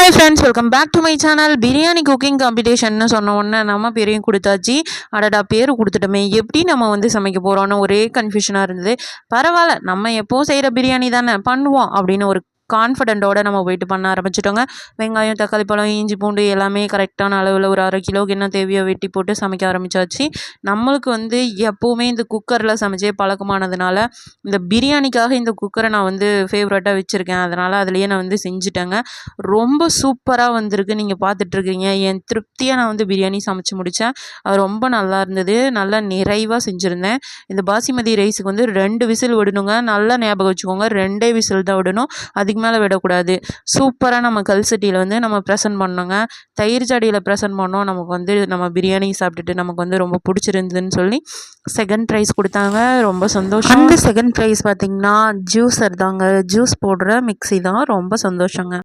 Hi friends, welcome back to my channel. Biryani cooking காம்படிஷன்னு சொன்ன உடனே நம்ம பேரையும் கொடுத்தாச்சு. அடடா, பேர் கொடுத்துட்டோமே, எப்படி நம்ம வந்து சமைக்க போகிறோன்னு ஒரே கன்ஃபியூஷனாக இருந்தது. பரவாயில்ல, நம்ம எப்போவும் செய்கிற பிரியாணி தானே பண்ணுவோம் அப்படின்னு ஒரு கான்ஃபிடென்ட்டோடு நம்ம போயிட்டு பண்ண ஆரம்பிச்சிட்டோங்க. வெங்காயம், தக்காளி பழம், இஞ்சி பூண்டு எல்லாமே கரெக்டான அளவில் ஒரு 1/2 கிலோவுக்கு என்ன தேவையோ வெட்டி போட்டு சமைக்க ஆரம்பித்தாச்சு. நம்மளுக்கு வந்து எப்போவுமே இந்த குக்கரில் சமைச்சே பழக்கமானதுனால இந்த பிரியாணிக்காக இந்த குக்கரை நான் வந்து ஃபேவரட்டாக வச்சுருக்கேன். அதனால் அதுலேயே நான் வந்து செஞ்சுட்டேங்க. ரொம்ப சூப்பராக வந்திருக்கு. நீங்கள் பார்த்துட்ருக்கீங்க. என் திருப்தியாக நான் வந்து பிரியாணி சமைச்சு முடித்தேன். அது ரொம்ப நல்லா இருந்தது. நல்லா நிறைவாக செஞ்சுருந்தேன். இந்த பாசிமதி ரைஸுக்கு வந்து 2 விசில் விடணுங்க. நல்லா ஞாபகம் வச்சுக்கோங்க, 2 விசில் தான் விடணும், அதுக்கு மேலே விடக்கூடாது. சூப்பராக நம்ம கல் சட்டியில் வந்து நம்ம ப்ரெசன்ட் பண்ணோங்க. தயிர் ஜாடியில் ப்ரெசன்ட் பண்ணோம். நமக்கு வந்து நம்ம பிரியாணி சாப்பிட்டுட்டு நமக்கு வந்து ரொம்ப பிடிச்சிருந்ததுன்னு சொல்லி செகண்ட் ப்ரைஸ் கொடுத்தாங்க. ரொம்ப சந்தோஷம். அந்த செகண்ட் ப்ரைஸ் பார்த்திங்கன்னா ஜூஸர் தாங்க. ஜூஸ் போடுற மிக்ஸி தான். ரொம்ப சந்தோஷங்க.